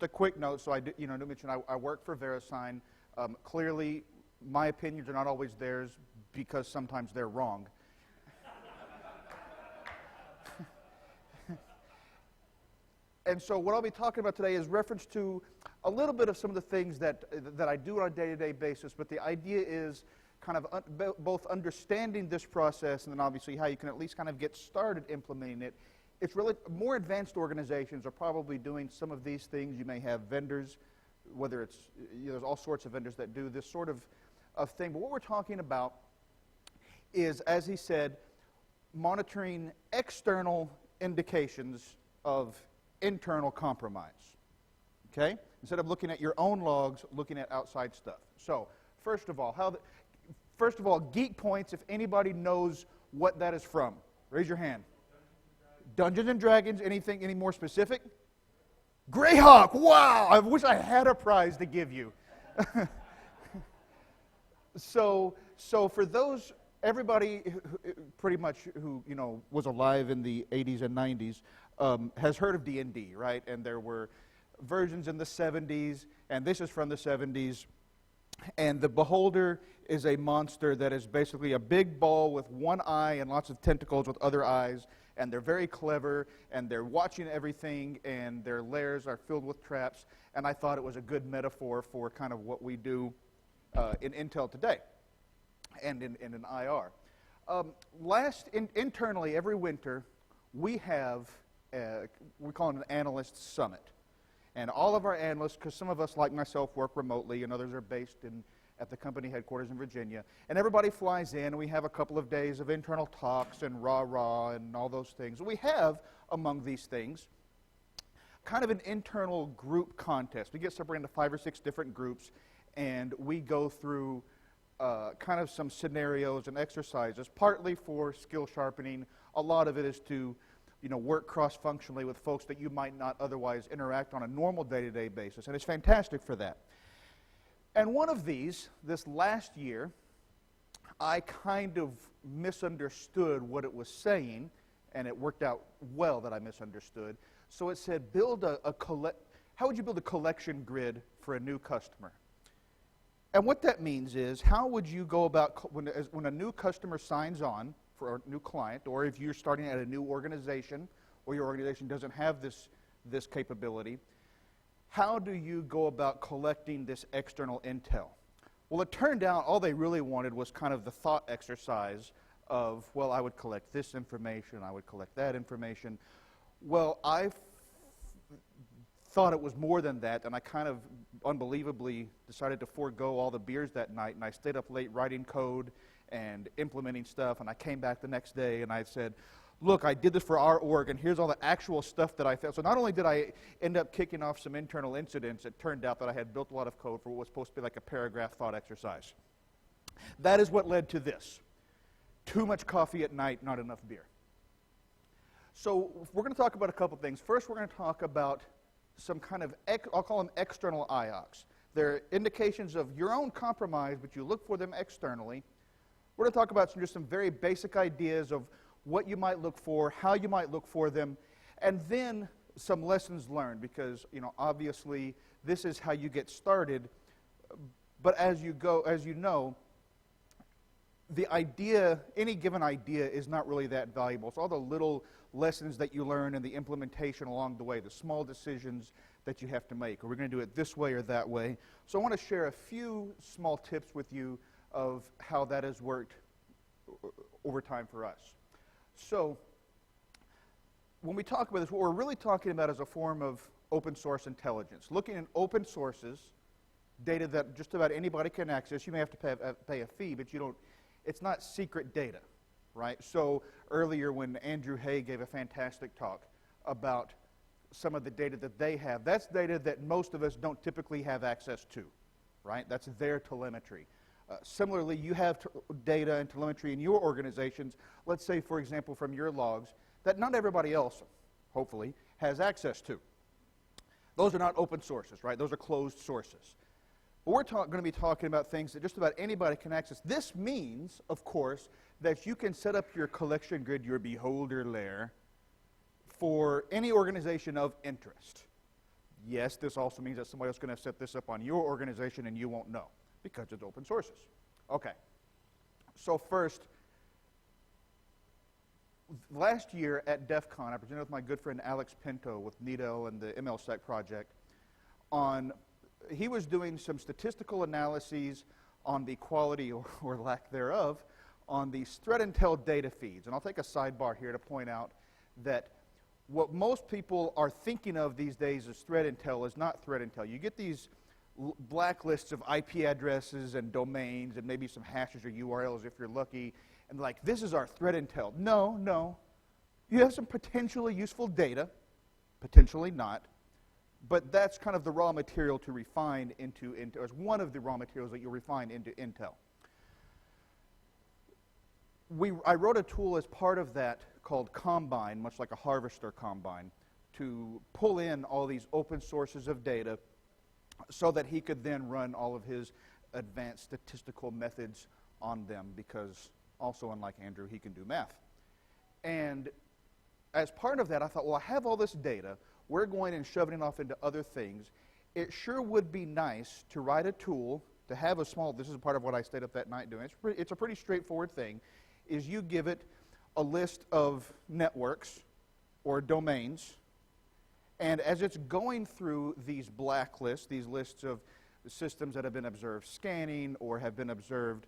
a quick note, so I did mention I work for Verisign. Clearly, my opinions are not always theirs because sometimes they're wrong. And so what I'll be talking about today is reference to a little bit of some of the things that I do on a day-to-day basis, but the idea is kind of both understanding this process and then obviously how you can at least kind of get started implementing it. It's really more advanced organizations are probably doing some of these things. You may have vendors, whether it's, there's all sorts of vendors that do this sort of thing. But what we're talking about is, as he said, monitoring external indications of internal compromise, okay? Instead of looking at your own logs, looking at outside stuff. So, first of all, geek points, if anybody knows what that is from. Raise your hand. Dungeons and Dragons, anything, any more specific? Greyhawk, wow! I wish I had a prize to give you. So for those, everybody pretty much who, was alive in the 80s and 90s has heard of D&D, right? And there were versions in the 70s, and this is from the 70s. And the Beholder is a monster that is basically a big ball with one eye and lots of tentacles with other eyes. And they're very clever, and they're watching everything, and their lairs are filled with traps. And I thought it was a good metaphor for kind of what we do in Intel today and in IR. Internally, every winter, we have, we call it an analyst summit. And all of our analysts, because some of us, like myself, work remotely, and others are based at the company headquarters in Virginia. And everybody flies in, and we have a couple of days of internal talks and rah-rah and all those things. We have, among these things, kind of an internal group contest. We get separated into 5 or 6 different groups, and we go through kind of some scenarios and exercises, partly for skill sharpening. A lot of it is to work cross-functionally with folks that you might not otherwise interact on a normal day-to-day basis, and it's fantastic for that. And one of these, this last year, I kind of misunderstood what it was saying, and it worked out well that I misunderstood. So it said, how would you build a collection grid for a new customer? And what that means is, how would you go about, when a new customer signs on for a new client, or if you're starting at a new organization, or your organization doesn't have this capability, how do you go about collecting this external intel? Well, it turned out all they really wanted was kind of the thought exercise of, well, I would collect this information, I would collect that information. Well, I thought it was more than that, and I kind of unbelievably decided to forego all the beers that night, and I stayed up late writing code and implementing stuff, and I came back the next day and I said, look, I did this for our org, and here's all the actual stuff that I found. So not only did I end up kicking off some internal incidents, it turned out that I had built a lot of code for what was supposed to be like a paragraph thought exercise. That is what led to this. Too much coffee at night, not enough beer. So we're going to talk about a couple things. First, we're going to talk about some kind of, I'll call them external IOCs. They're indications of your own compromise, but you look for them externally. We're going to talk about just some very basic ideas of what you might look for, how you might look for them, and then some lessons learned, because obviously this is how you get started. But as you know, the idea, any given idea, is not really that valuable. So all the little lessons that you learn and the implementation along the way, the small decisions that you have to make. Are we going to do it this way or that way? So I want to share a few small tips with you of how that has worked over time for us. So when we talk about this, what we're really talking about is a form of open source intelligence. Looking at open sources, data that just about anybody can access. You may have to pay a fee, but it's not secret data, right? So earlier when Andrew Hay gave a fantastic talk about some of the data that they have, that's data that most of us don't typically have access to, right? That's their telemetry. Similarly, you have data and telemetry in your organizations, let's say, for example, from your logs, that not everybody else, hopefully, has access to. Those are not open sources, right? Those are closed sources. But we're going to be talking about things that just about anybody can access. This means, of course, that you can set up your collection grid, your beholder layer, for any organization of interest. Yes, this also means that somebody else is going to set this up on your organization and you won't know because it's open sources. Okay. So first, last year at DEF CON, I presented with my good friend Alex Pinto with NITO and the MLSec project he was doing some statistical analyses on the quality or lack thereof on these threat intel data feeds. And I'll take a sidebar here to point out that what most people are thinking of these days as threat intel is not threat intel. You get these blacklists of IP addresses and domains and maybe some hashes or URLs if you're lucky, and like, this is our threat intel. No. You have some potentially useful data, potentially not, but that's kind of the raw material to refine into as one of the raw materials that you refine into intel. I wrote a tool as part of that called Combine, much like a harvester combine, to pull in all these open sources of data so that he could then run all of his advanced statistical methods on them, because also, unlike Andrew, he can do math. And as part of that, I thought, well, I have all this data. We're going and shoving it off into other things. It sure would be nice to write a tool, to have a small, this is part of what I stayed up that night doing. It's a pretty straightforward thing, is you give it a list of networks or domains, and as it's going through these blacklists, these lists of systems that have been observed scanning or have been observed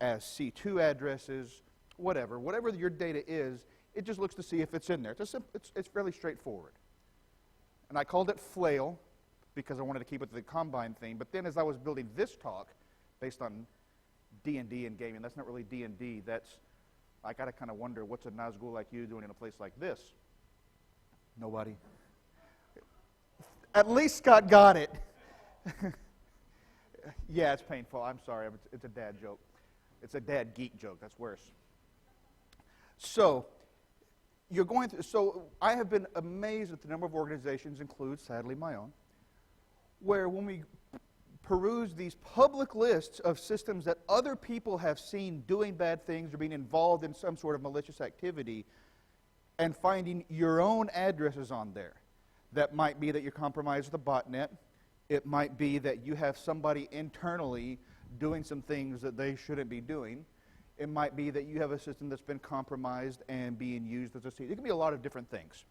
as C2 addresses, whatever your data is, it just looks to see if it's in there. It's fairly straightforward. And I called it Flail because I wanted to keep it to the Combine theme. But then as I was building this talk, based on D&D and gaming, that's not really D&D. I got to kind of wonder, what's a Nazgul like you doing in a place like this? Nobody. At least Scott got it. Yeah, it's painful. I'm sorry. It's a dad joke. It's a dad geek joke. That's worse. So you're going through. So I have been amazed at the number of organizations, includes sadly my own, where when we peruse these public lists of systems that other people have seen doing bad things or being involved in some sort of malicious activity, and finding your own addresses on there. That might be that you're compromised with a botnet. It might be that you have somebody internally doing some things that they shouldn't be doing. It might be that you have a system that's been compromised and being used as a seed. It can be a lot of different things.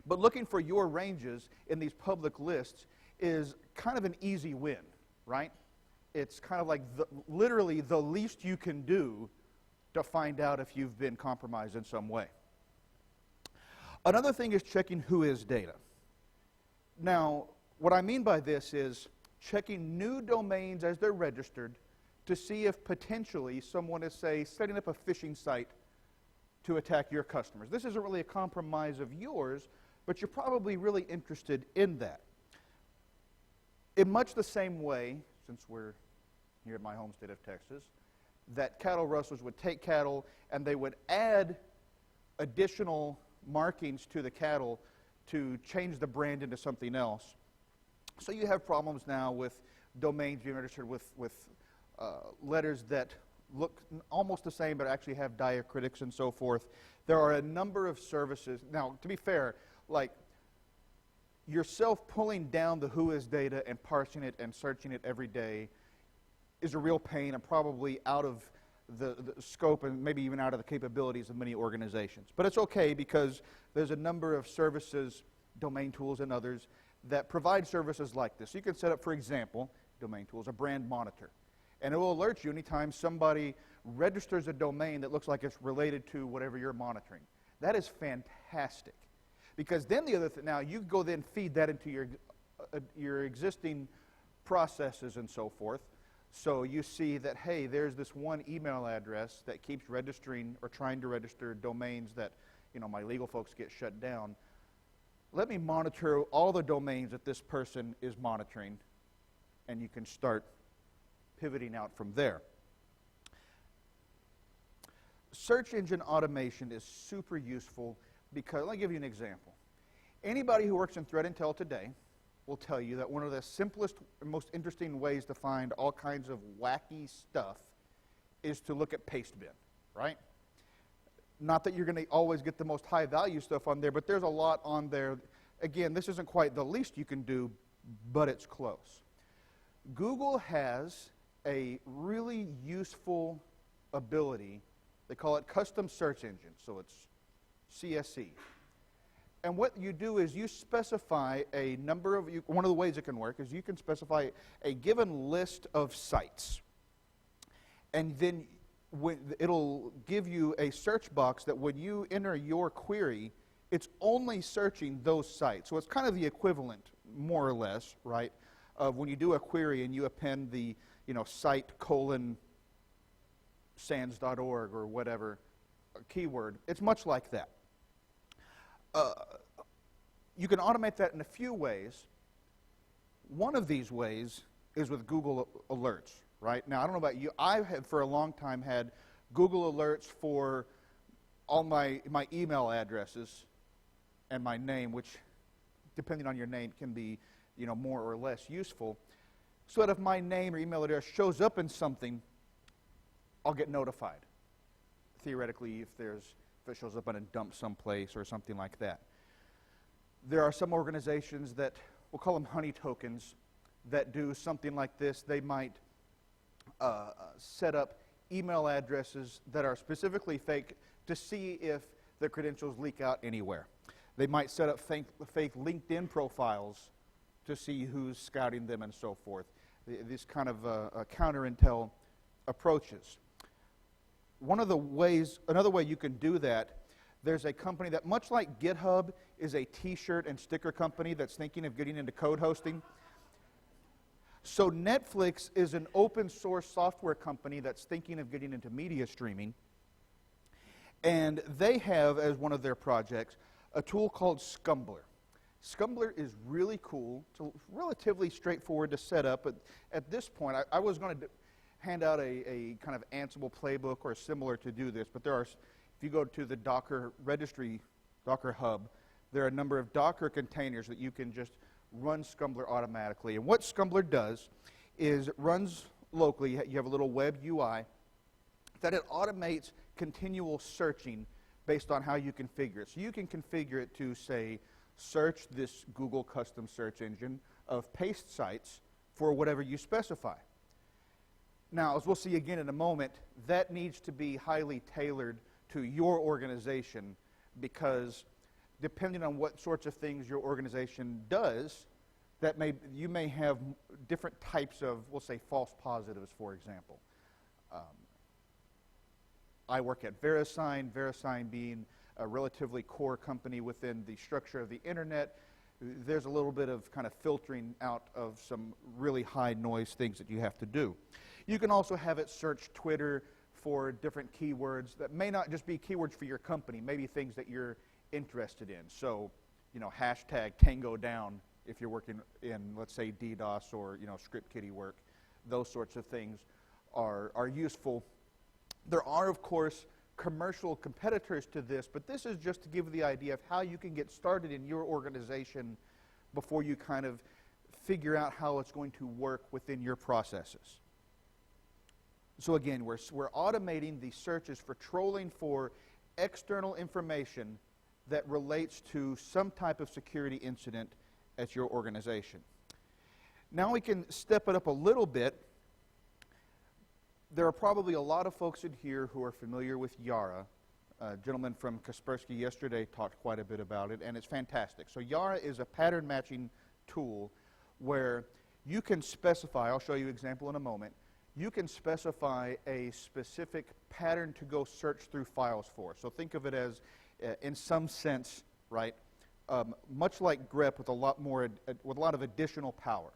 But looking for your ranges in these public lists is kind of an easy win, right? It's kind of like literally the least you can do to find out if you've been compromised in some way. Another thing is checking who is data. Now, what I mean by this is checking new domains as they're registered to see if potentially someone is, say, setting up a phishing site to attack your customers. This isn't really a compromise of yours, but you're probably really interested in that. In much the same way, since we're here in my home state of Texas, that cattle rustlers would take cattle and they would add additional markings to the cattle to change the brand into something else. So you have problems now with domains being registered with letters that look almost the same but actually have diacritics and so forth. There are a number of services. Now, to be fair, like yourself pulling down the whois data and parsing it and searching it every day is a real pain and probably out of the scope and maybe even out of the capabilities of many organizations. But it's okay because there's a number of services, domain tools and others, that provide services like this. You can set up, for example, domain tools, a brand monitor. And it will alert you anytime somebody registers a domain that looks like it's related to whatever you're monitoring. That is fantastic. Because then the other thing, now you go then feed that into your existing processes and so forth. So you see that, hey, there's this one email address that keeps registering or trying to register domains that, my legal folks get shut down. Let me monitor all the domains that this person is monitoring, and you can start pivoting out from there. Search engine automation is super useful because, let me give you an example. Anybody who works in threat intel today will tell you that one of the simplest and most interesting ways to find all kinds of wacky stuff is to look at pastebin, right? Not that you're going to always get the most high value stuff on there, but there's a lot on there again, this isn't quite the least you can do, but it's close. Google has a really useful ability. They call it custom search engine, so it's CSE. And what you do is you specify a number of, one of the ways it can work is you can specify a given list of sites. And then it'll give you a search box that when you enter your query, it's only searching those sites. So it's kind of the equivalent, more or less, right, of when you do a query and you append the, site : SANS.org or whatever keyword. It's much like that. You can automate that in a few ways. One of these ways is with Google Alerts, right? Now, I don't know about you. I have for a long time had Google Alerts for all my email addresses and my name, which, depending on your name, can be more or less useful. So that if my name or email address shows up in something, I'll get notified. Theoretically, if it shows up in a dump someplace or something like that. There are some organizations that, we'll call them honey tokens, that do something like this. They might set up email addresses that are specifically fake to see if the credentials leak out anywhere. They might set up fake LinkedIn profiles to see who's scouting them and so forth. These kind of counter-intel approaches. Another way you can do that, there's a company that, much like GitHub is a t-shirt and sticker company that's thinking of getting into code hosting. So Netflix is an open source software company that's thinking of getting into media streaming. And they have, as one of their projects, a tool called Scumbler. Scumbler is really cool. It's relatively straightforward to set up, but at this point, I was going to hand out a kind of Ansible playbook or similar to do this, but if you go to the Docker registry, Docker Hub, there are a number of Docker containers that you can just run Scumbler automatically. And what Scumbler does is it runs locally. You have a little web UI that it automates continual searching based on how you configure it. So you can configure it to, say, search this Google custom search engine of paste sites for whatever you specify. Now, as we'll see again in a moment, that needs to be highly tailored to your organization, because depending on what sorts of things your organization does, you may have different types of, we'll say, false positives, for example. I work at Verisign, Verisign being a relatively core company within the structure of the internet. There's a little bit of kind of filtering out of some really high noise things that you have to do. You can also have it search Twitter for different keywords that may not just be keywords for your company, maybe things that you're interested in. So, hashtag Tango Down if you're working in, let's say, DDoS or, script kiddie work. Those sorts of things are useful. There are, of course, commercial competitors to this, but this is just to give you the idea of how you can get started in your organization before you kind of figure out how it's going to work within your processes. So again, we're automating the searches for trolling for external information that relates to some type of security incident at your organization. Now we can step it up a little bit. There are probably a lot of folks in here who are familiar with Yara. A gentleman from Kaspersky yesterday talked quite a bit about it, and it's fantastic. So Yara is a pattern matching tool where you can specify, I'll show you an example in a moment, you can specify a specific pattern to go search through files for. So think of it as, in some sense, right, much like grep with a lot of additional power.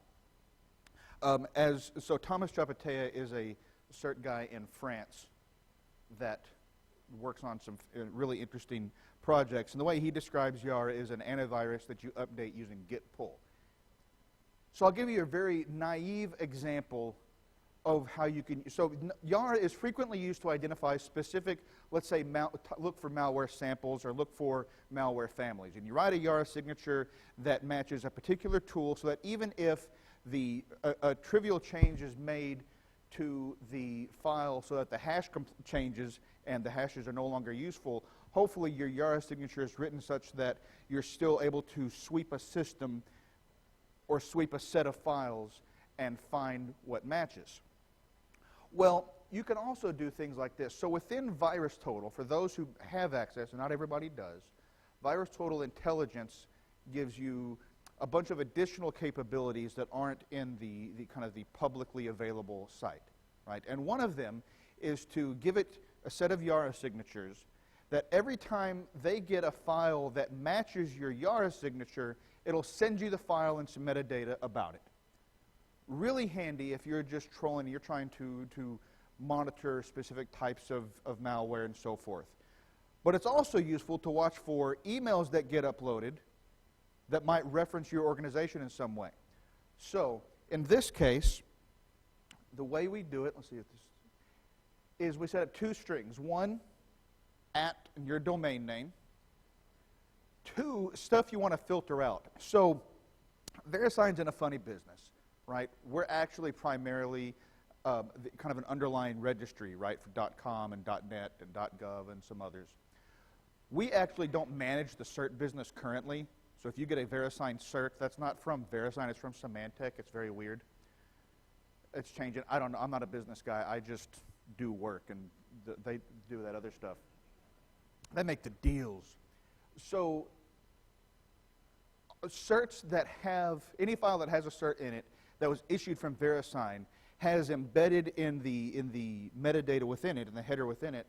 So Thomas Chapatea is a cert guy in France that works on some really interesting projects. And the way he describes Yara is an antivirus that you update using git pull. So I'll give you a very naive example of how you can. So Yara is frequently used to identify specific, let's say, look for malware samples or look for malware families. And you write a Yara signature that matches a particular tool so that even if a trivial change is made to the file so that the hash changes and the hashes are no longer useful, hopefully your Yara signature is written such that you're still able to sweep a system or sweep a set of files and find what matches. Well, you can also do things like this. So within VirusTotal, for those who have access, and not everybody does, VirusTotal Intelligence gives you a bunch of additional capabilities that aren't in the kind of the publicly available site, right? And one of them is to give it a set of Yara signatures that every time they get a file that matches your Yara signature, it'll send you the file and some metadata about it. Really handy if you're just trolling, you're trying to monitor specific types of malware and so forth. But it's also useful to watch for emails that get uploaded that might reference your organization in some way. So, in this case, the way we do it, let's see if this is we set up two strings. One, at your domain name. Two, stuff you want to filter out. So, Verisign's in a funny business, right? We're actually primarily kind of an underlying registry, right, for .com and .net and .gov and some others. We actually don't manage the cert business currently. So if you get a Verisign cert, that's not from Verisign, it's from Symantec. It's very weird. It's changing. I don't know. I'm not a business guy. I just do work, and they do that other stuff. They make the deals. So certs that have, any file that has a cert in it that was issued from Verisign has embedded in the metadata within it, in the header within it,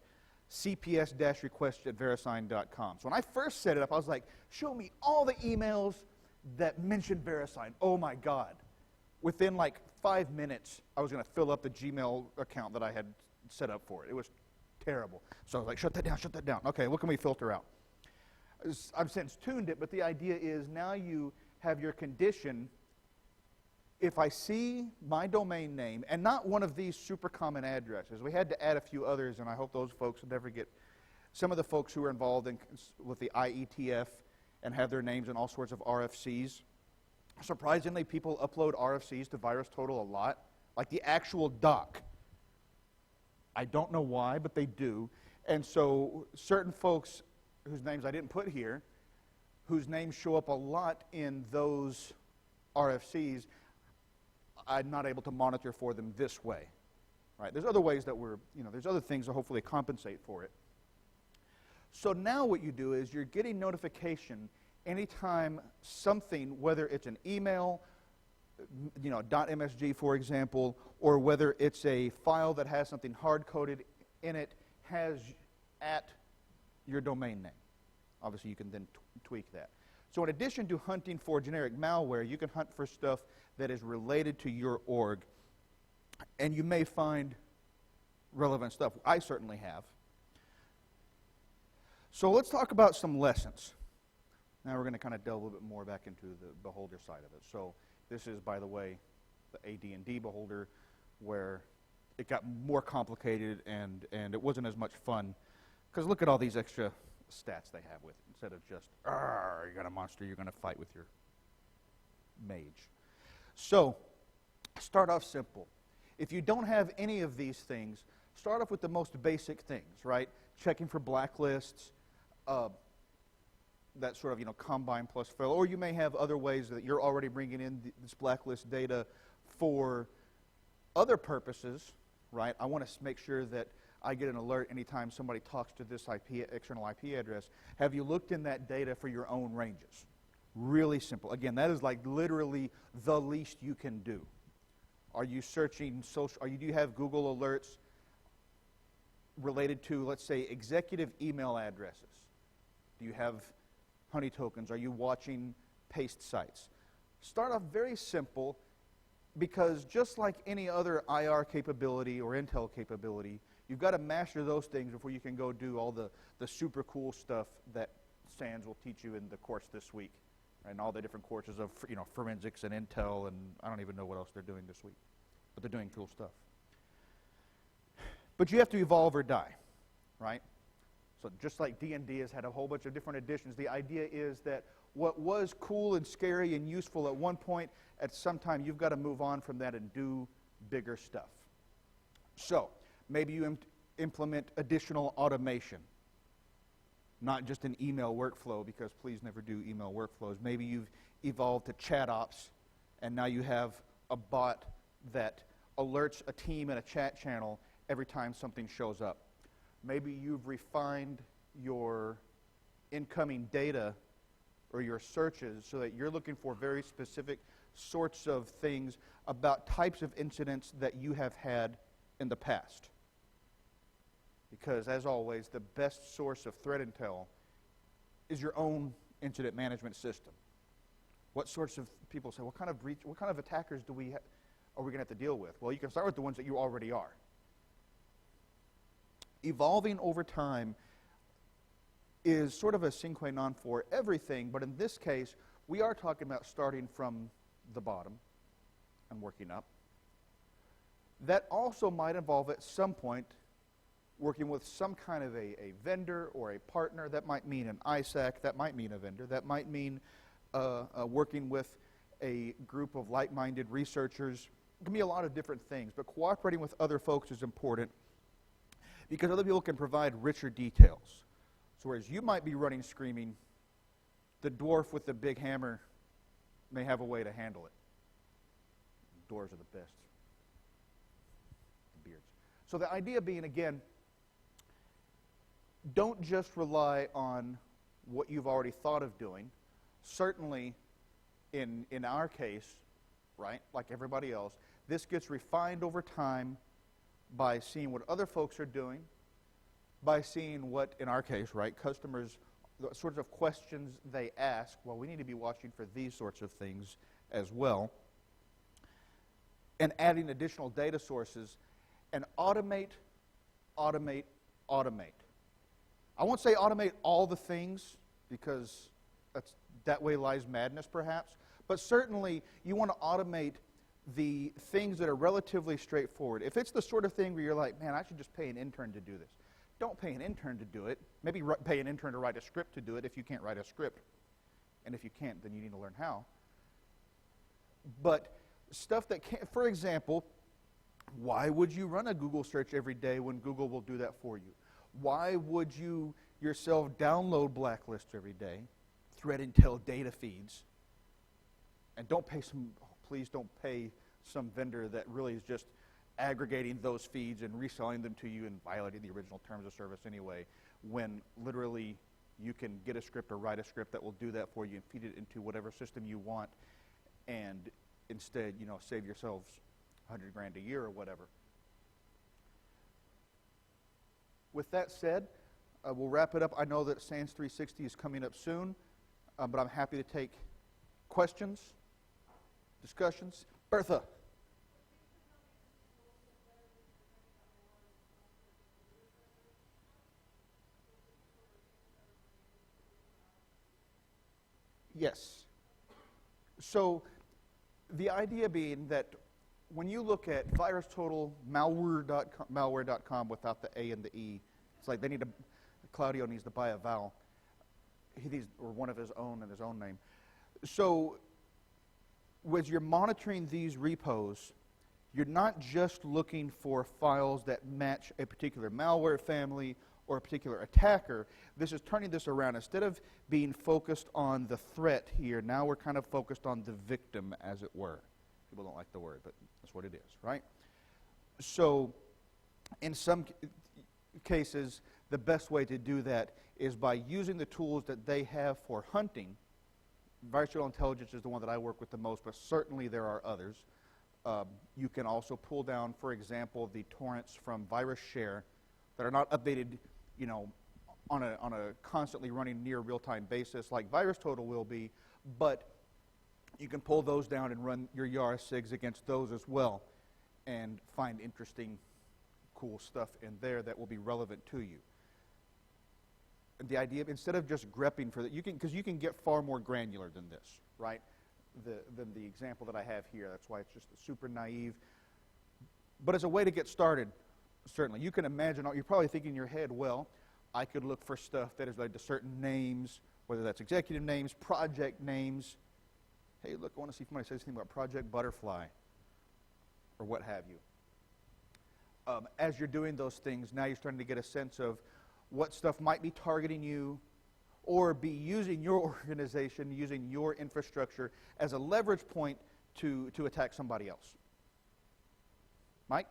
cps-request@verisign.com. So when I first set it up, I was like, show me all the emails that mentioned Verisign. Oh my God. Within like 5 minutes, I was going to fill up the Gmail account that I had set up for it. It was terrible. So I was like, shut that down, shut that down. Okay, what can we filter out? I've since tuned it, but the idea is now you have your condition. If I see my domain name, and not one of these super common addresses, we had to add a few others, and I hope those folks never get, some of the folks who are involved with the IETF and have their names in all sorts of RFCs. Surprisingly, people upload RFCs to VirusTotal a lot, like the actual doc. I don't know why, but they do. And so certain folks whose names I didn't put here, whose names show up a lot in those RFCs, I'm not able to monitor for them this way, right? There's other ways that there's other things that hopefully compensate for it. So now what you do is you're getting notification anytime something, whether it's an email, .msg for example, or whether it's a file that has something hard-coded in it, has at your domain name. Obviously you can then tweak that. So in addition to hunting for generic malware, you can hunt for stuff that is related to your org, and you may find relevant stuff. I certainly have. So let's talk about some lessons. Now we're going to kind of delve a little bit more back into the beholder side of it. So this is, by the way, the AD&D beholder, where it got more complicated and it wasn't as much fun, because look at all these extra stats they have with it, instead of just, you got a monster you're going to fight with your mage. So, start off simple. If you don't have any of these things, start off with the most basic things, right? Checking for blacklists, that sort of, combine plus fill, or you may have other ways that you're already bringing in this blacklist data for other purposes, right? I want to make sure that I get an alert anytime somebody talks to this external IP address. Have you looked in that data for your own ranges? Really simple. Again, that is like literally the least you can do. Are you searching social? Do you have Google alerts related to, let's say, executive email addresses? Do you have honey tokens? Are you watching paste sites? Start off very simple, because just like any other IR capability or intel capability, you've got to master those things before you can go do all the super cool stuff that SANS will teach you in the course this week, and all the different courses of forensics and intel, and I don't even know what else they're doing this week, but they're doing cool stuff. But you have to evolve or die, right? So just like D&D has had a whole bunch of different editions, the idea is that what was cool and scary and useful at one point, at some time you've got to move on from that and do bigger stuff. So maybe you implement additional automation. not just an email workflow, because please never do email workflows. Maybe you've evolved to chat ops, and now you have a bot that alerts a team in a chat channel every time something shows up. Maybe you've refined your incoming data or your searches so that you're looking for very specific sorts of things about types of incidents that you have had in the past. Because, as always, the best source of threat intel is your own incident management system. What sorts of people say, what kind of attackers are we going to have to deal with? Well, you can start with the ones that you already are. Evolving over time is sort of a sine qua non for everything, but in this case, we are talking about starting from the bottom and working up. That also might involve at some point working with some kind of a vendor or a partner. That might mean an ISAC, that might mean a vendor, that might mean working with a group of like-minded researchers. It can be a lot of different things, but cooperating with other folks is important because other people can provide richer details. So whereas you might be running screaming, the dwarf with the big hammer may have a way to handle it. Dwarves are the best. The beards. So the idea being, again, don't just rely on what you've already thought of doing. Certainly, in our case, right, like everybody else, this gets refined over time by seeing what other folks are doing, by seeing what, in our case, right, customers, the sorts of questions they ask. Well, we need to be watching for these sorts of things as well, and adding additional data sources, and automate. I won't say automate all the things, because that way lies madness, perhaps, but certainly you want to automate the things that are relatively straightforward. If it's the sort of thing where you're like, man, I should just pay an intern to do this, don't pay an intern to do it. Maybe pay an intern to write a script to do it if you can't write a script. And if you can't, then you need to learn how. But stuff that can't, for example, why would you run a Google search every day when Google will do that for you? Why would you yourself download blacklists every day, threat intel data feeds, and please don't pay some vendor that really is just aggregating those feeds and reselling them to you and violating the original terms of service anyway, when literally you can get a script or write a script that will do that for you and feed it into whatever system you want, and instead, save yourselves $100,000 a year or whatever. With that said, we'll wrap it up. I know that SANS 360 is coming up soon, but I'm happy to take questions, discussions. Bertha. Yes. So the idea being that when you look at VirusTotal, malware.com without the A and the E, it's like Claudio needs to buy a vowel. Or one of his own in his own name. So as you're monitoring these repos, you're not just looking for files that match a particular malware family or a particular attacker. This is turning this around. Instead of being focused on the threat here, now we're kind of focused on the victim, as it were. People don't like the word, but that's what it is, right? So in some cases, the best way to do that is by using the tools that they have for hunting. Virtual intelligence is the one that I work with the most, but certainly there are others. You can also pull down, for example, the torrents from VirusShare that are not updated, on a constantly running near real-time basis like VirusTotal will be, but you can pull those down and run your Yara SIGs against those as well and find interesting, cool stuff in there that will be relevant to you. The idea, instead of just grepping for that, because you can get far more granular than this, right? Than the example that I have here. That's why it's just super naive. But as a way to get started, certainly, you can imagine, you're probably thinking in your head, well, I could look for stuff that is led to certain names, whether that's executive names, project names. Hey, look, I want to see if somebody says anything about Project Butterfly or what have you. As you're doing those things, now you're starting to get a sense of what stuff might be targeting you, or be using your organization, using your infrastructure as a leverage point to attack somebody else. Mike?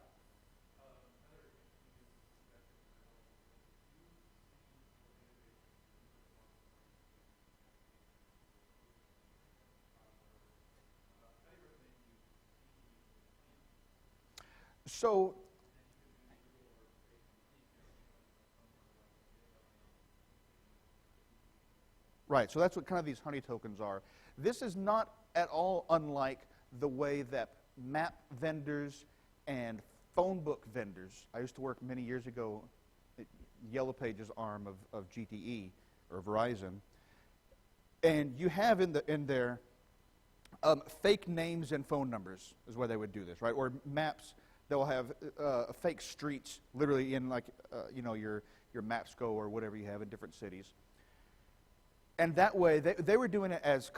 So, right, so that's what kind of these honey tokens are. This is not at all unlike the way that map vendors and phone book vendors, I used to work many years ago at Yellow Pages arm of GTE, or Verizon, and you have in there fake names and phone numbers is where they would do this, right? Or maps, they'll have fake streets, literally in like, your Mapsco or whatever you have in different cities. And that way, they were doing it as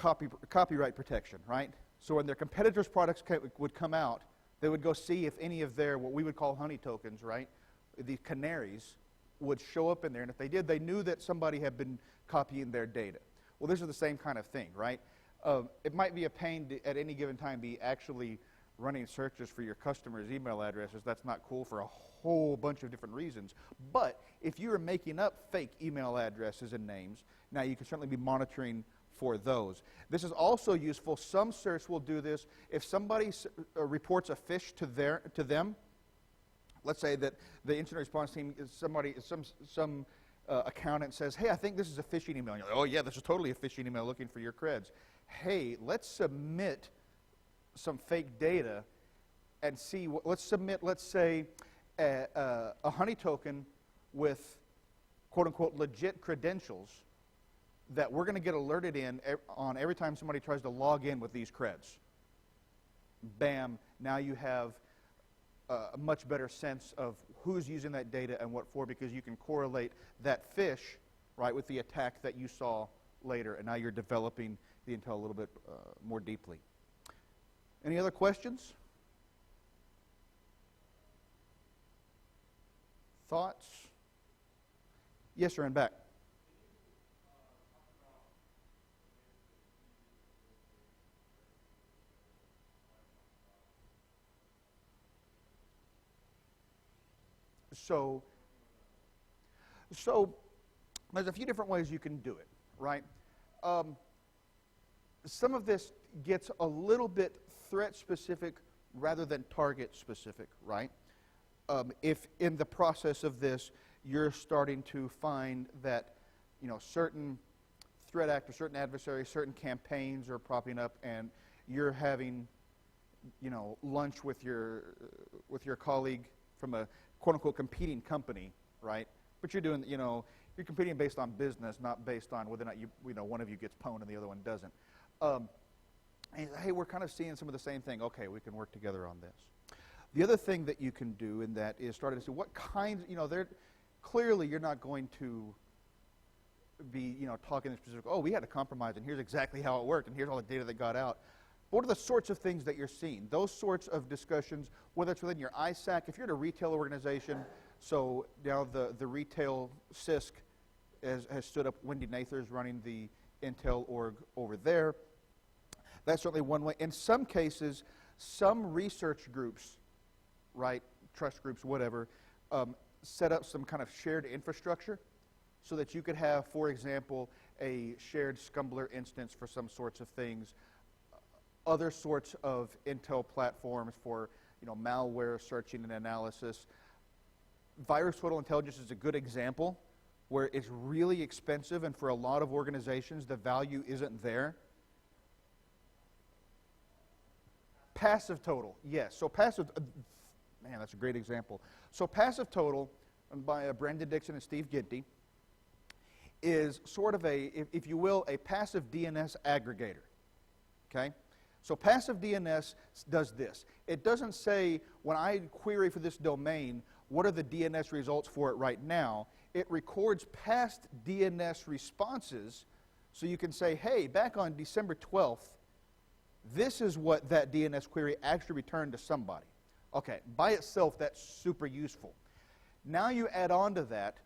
copyright protection, right? So when their competitors' products would come out, they would go see if any of their, what we would call honey tokens, right? These canaries would show up in there, and if they did, they knew that somebody had been copying their data. Well, this is the same kind of thing, right? It might be a pain to, at any given time, be actually running searches for your customers' email addresses. That's not cool for a whole bunch of different reasons. But if you are making up fake email addresses and names, now you can certainly be monitoring for those. This is also useful. Some certs will do this. If somebody reports a phish to them, let's say that the incident response team is some accountant says, hey, I think this is a phishing email. And you're like, oh yeah, this is totally a phishing email looking for your creds. Hey, let's submit some fake data and see, let's submit, let's say, a honey token with quote-unquote legit credentials that we're going to get alerted on every time somebody tries to log in with these creds. Bam, now you have a much better sense of who's using that data and what for, because you can correlate that phish, right, with the attack that you saw later, and now you're developing the intel a little bit more deeply. Any other questions? Thoughts? Yes, sir, and back. So there's a few different ways you can do it, right? Some of this gets a little bit threat-specific rather than target-specific, right? If in the process of this, you're starting to find that, certain threat actors, certain adversaries, certain campaigns are propping up, and you're having, lunch with your colleague from a quote-unquote competing company, right? But you're doing, you're competing based on business, not based on whether or not one of you gets pwned and the other one doesn't. And hey, we're kind of seeing some of the same thing. Okay, we can work together on this. The other thing that you can do in that is starting to see what kinds, clearly you're not going to be, talking in specific, oh, we had a compromise and here's exactly how it worked and here's all the data that got out. What are the sorts of things that you're seeing? Those sorts of discussions, whether it's within your ISAC, if you're at a retail organization, so now the retail CISC has stood up, Wendy Nather is running the Intel org over there. That's certainly one way. In some cases, some research groups, right, trust groups, whatever, set up some kind of shared infrastructure so that you could have, for example, a shared Scumbler instance for some sorts of things, other sorts of Intel platforms for, malware searching and analysis. Virus total intelligence is a good example where it's really expensive, and for a lot of organizations, the value isn't there. Passive total, yes. So passive, man, that's a great example. So passive total, by Brandon Dixon and Steve Ginty, is sort of a, if you will, a passive DNS aggregator, okay? So passive DNS does this. It doesn't say, when I query for this domain, what are the DNS results for it right now? It records past DNS responses, so you can say, hey, back on December 12th, this is what that DNS query actually returned to somebody. Okay, by itself, that's super useful. Now you add on to that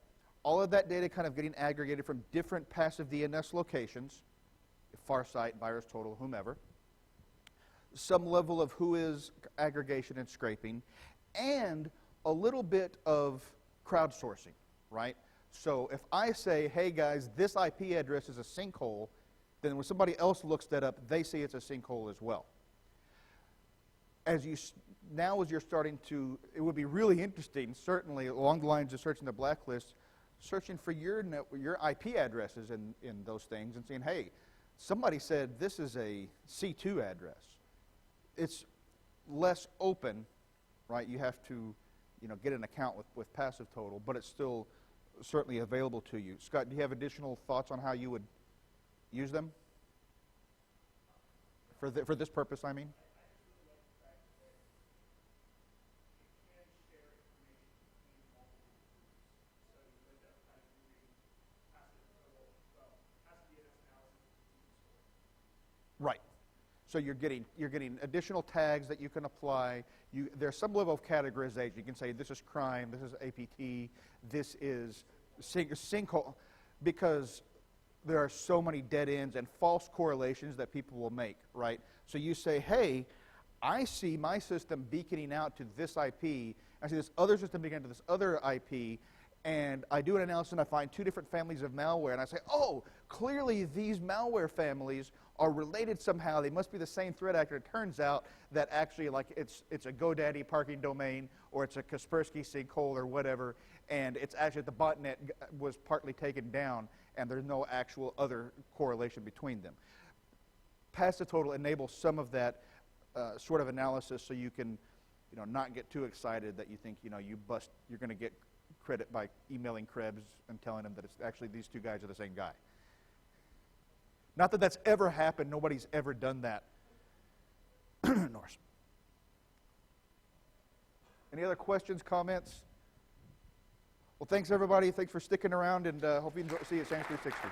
All of that data kind of getting aggregated from different passive DNS locations, Farsight, VirusTotal, whomever. Some level of whois aggregation and scraping, and a little bit of crowdsourcing, right? So if I say, hey guys, this IP address is a sinkhole, then when somebody else looks that up, they see it's a sinkhole as well. As you're starting to, it would be really interesting, certainly along the lines of searching the blacklist, searching for your IP addresses in those things and saying, hey, somebody said this is a C2 address. It's less open, right? You have to, get an account with Passive Total, but it's still certainly available to you. Scott, do you have additional thoughts on how you would use them? For this purpose, I mean? Right. So you're getting additional tags that you can apply. There's some level of categorization. You can say this is crime, this is APT, this is sinkhole, because there are so many dead ends and false correlations that people will make, right? So you say, hey, I see my system beaconing out to this IP, I see this other system beaconing to this other IP, and I do an analysis and I find two different families of malware, and I say, oh, clearly these malware families are related somehow. They must be the same threat actor. It turns out that actually, like, it's a GoDaddy parking domain, or it's a Kaspersky sinkhole or whatever, and it's actually the botnet was partly taken down, and there's no actual other correlation between them. Passive Total enables some of that sort of analysis, so you can, not get too excited that you think, you're going to get credit by emailing Krebs and telling them that it's actually these two guys are the same guy. Not that that's ever happened. Nobody's ever done that. Norse. Any other questions, comments? Well, thanks, everybody. Thanks for sticking around, and hope you see you at SANS 360.